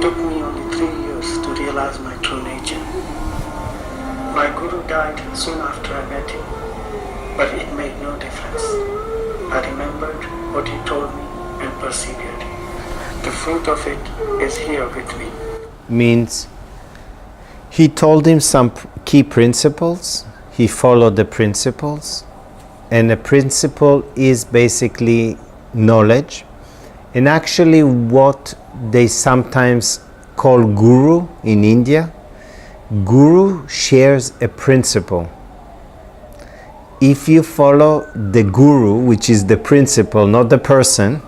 took me only 3 years to realize my true nature. My guru died soon after I met him, but it made no difference. I remembered what he told me and persevered. The fruit of it is here with me. Means he told him some key principles, he followed the principles, and the principle is basically knowledge. And actually what they sometimes call guru in India, guru shares a principle. If you follow the guru, which is the principle, not the person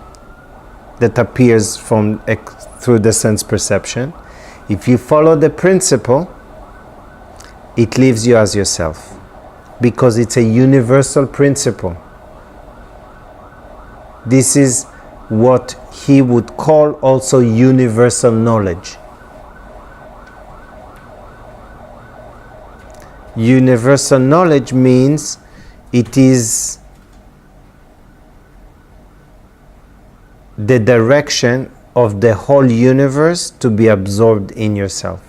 that appears through the sense perception, if you follow the principle, it leaves you as yourself, because it's a universal principle. This is what he would call also universal knowledge. Universal knowledge means it is the direction of the whole universe to be absorbed in yourself.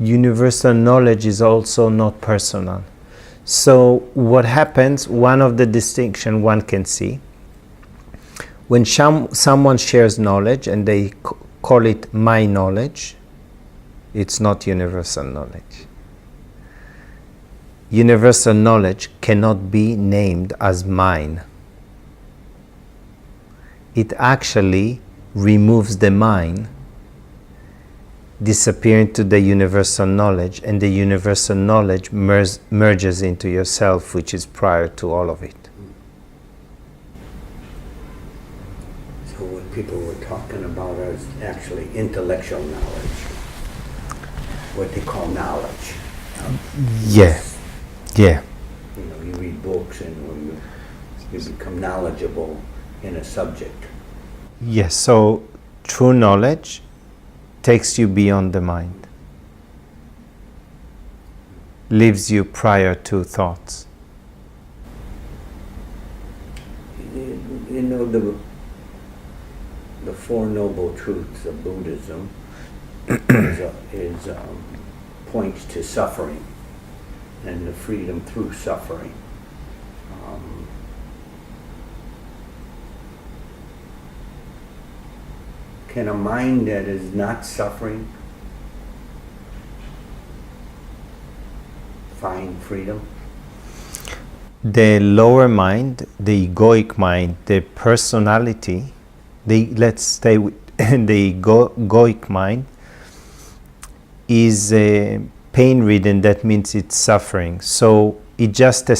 Universal knowledge is also not personal. So what happens, one of the distinction one can see, when someone shares knowledge and they call it my knowledge, it's not universal knowledge. Universal knowledge cannot be named as mine. It actually removes the mine, disappearing to the universal knowledge, and the universal knowledge merges into yourself, which is prior to all of it. So what people were talking about is actually intellectual knowledge, what they call knowledge. Yeah. You know, you read books and you become knowledgeable in a subject. Yes, so true knowledge takes you beyond the mind, leaves you prior to thoughts. You know, the Four Noble Truths of Buddhism points to suffering and the freedom through suffering. Can a mind that is not suffering find freedom? The lower mind, the egoic mind, the personality, let's stay with the egoic mind, is pain-ridden. That means it's suffering. So it just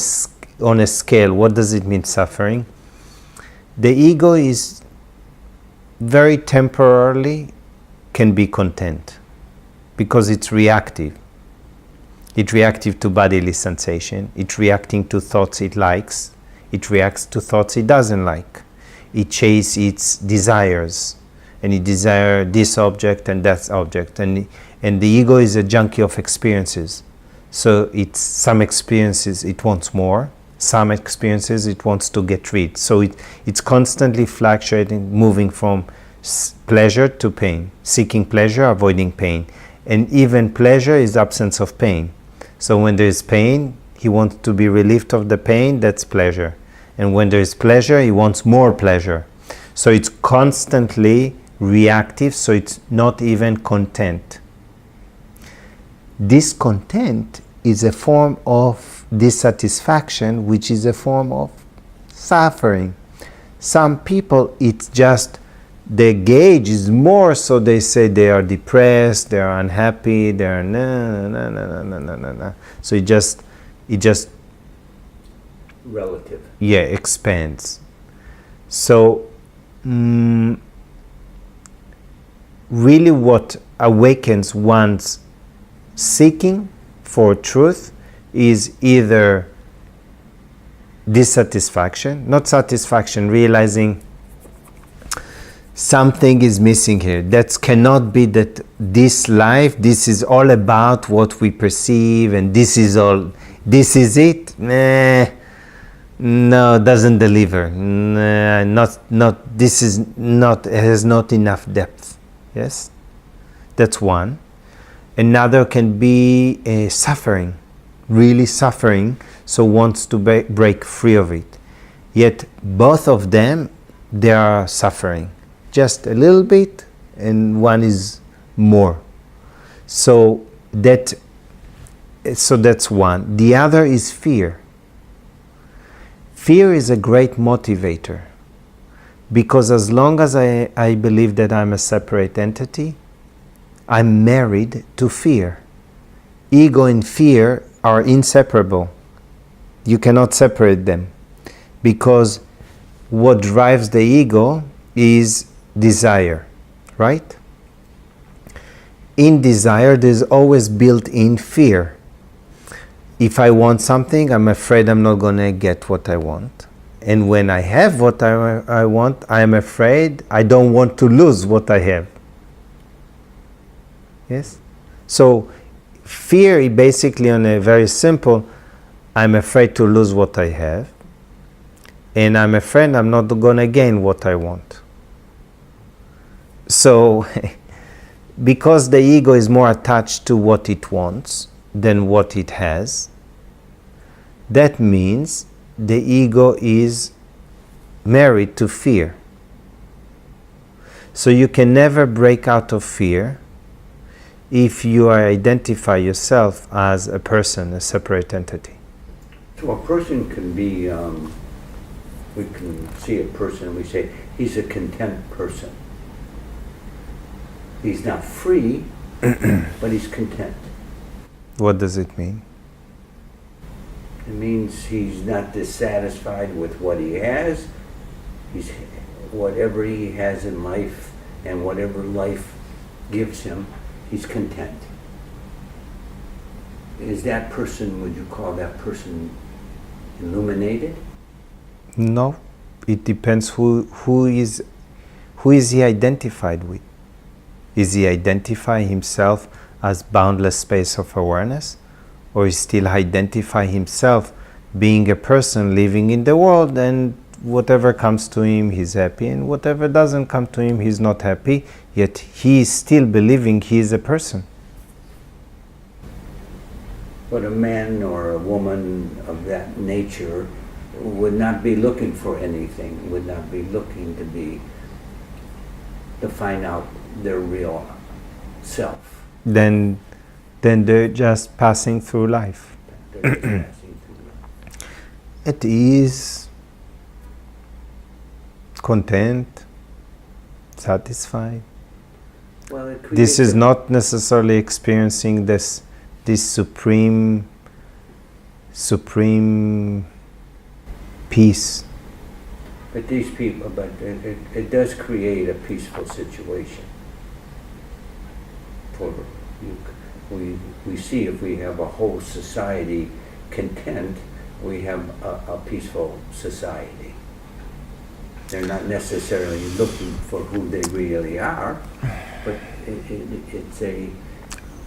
on a scale, what does it mean, suffering? The ego is very temporarily can be content because it's reactive. It's reactive to bodily sensation. It's reacting to thoughts it likes. It reacts to thoughts it doesn't like. It chases its desires, and it desires this object and that object. And the ego is a junkie of experiences. So it's some experiences it wants more, some experiences it wants to get rid. So it's constantly fluctuating, moving from pleasure to pain, seeking pleasure, avoiding pain. And even pleasure is absence of pain. So when there is pain, he wants to be relieved of the pain, that's pleasure. And when there is pleasure, he wants more pleasure. So it's constantly reactive, so it's not even content. Discontent is a form of dissatisfaction, which is a form of suffering. Some people, it's just the gauge is more, so they say they are depressed, they are unhappy, they are no. So it just relative. Yeah, expands. So really what awakens one's seeking for truth is either dissatisfaction, not satisfaction, realizing something is missing here. That cannot be that this life, this is all about what we perceive and this is it. No, doesn't deliver. This is not, has not enough depth. Yes, that's one. Another can be suffering, really suffering, so wants to break free of it. Yet both of them, they are suffering. Just a little bit, and one is more. So that's one. The other is fear. Fear is a great motivator, because as long as I believe that I'm a separate entity, I'm married to fear. Ego and fear are inseparable. You cannot separate them, because what drives the ego is desire, right? In desire, there's always built-in fear. If I want something, I'm afraid I'm not going to get what I want. And when I have what I want, I'm afraid I don't want to lose what I have. Yes? So fear is basically on a very simple, I'm afraid to lose what I have, and I'm afraid I'm not going to gain what I want. So because the ego is more attached to what it wants than what it has, that means the ego is married to fear. So you can never break out of fear if you identify yourself as a person, a separate entity. So a person can be, we can see a person and we say, he's a content person. He's not free, but he's content. What does it mean? It means he's not dissatisfied with what he has. He's whatever he has in life and whatever life gives him, he's content. Is that person, would you call that person illuminated? No, it depends who is he identified with. Is he identifying himself as boundless space of awareness, or is still identify himself being a person living in the world, and whatever comes to him he's happy, and whatever doesn't come to him he's not happy, yet he is still believing he is a person? But a man or a woman of that nature would not be looking for anything, would not be looking to find out their real self. Then they're just passing through life. At ease, content, satisfied. Well, This is not necessarily experiencing this supreme peace. But these people, it does create a peaceful situation. We see if we have a whole society content, we have a peaceful society. They're not necessarily looking for who they really are, but it's a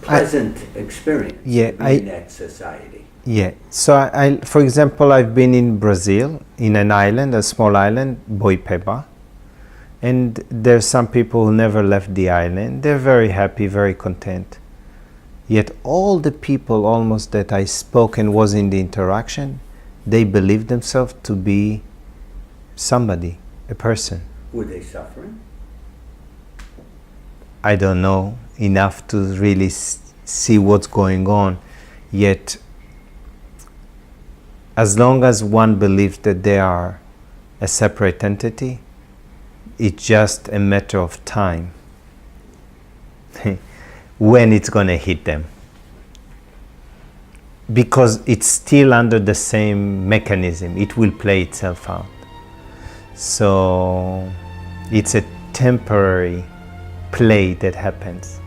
pleasant experience in that society. Yeah. So for example, I've been in Brazil, in an island, a small island, Boipeba, and there's some people who never left the island. They're very happy, very content. Yet all the people almost that I spoke and was in the interaction, they believe themselves to be somebody, a person. Were they suffering? I don't know enough to really see what's going on. Yet, as long as one believes that they are a separate entity, it's just a matter of time when it's going to hit them. Because it's still under the same mechanism. It will play itself out. So it's a temporary play that happens.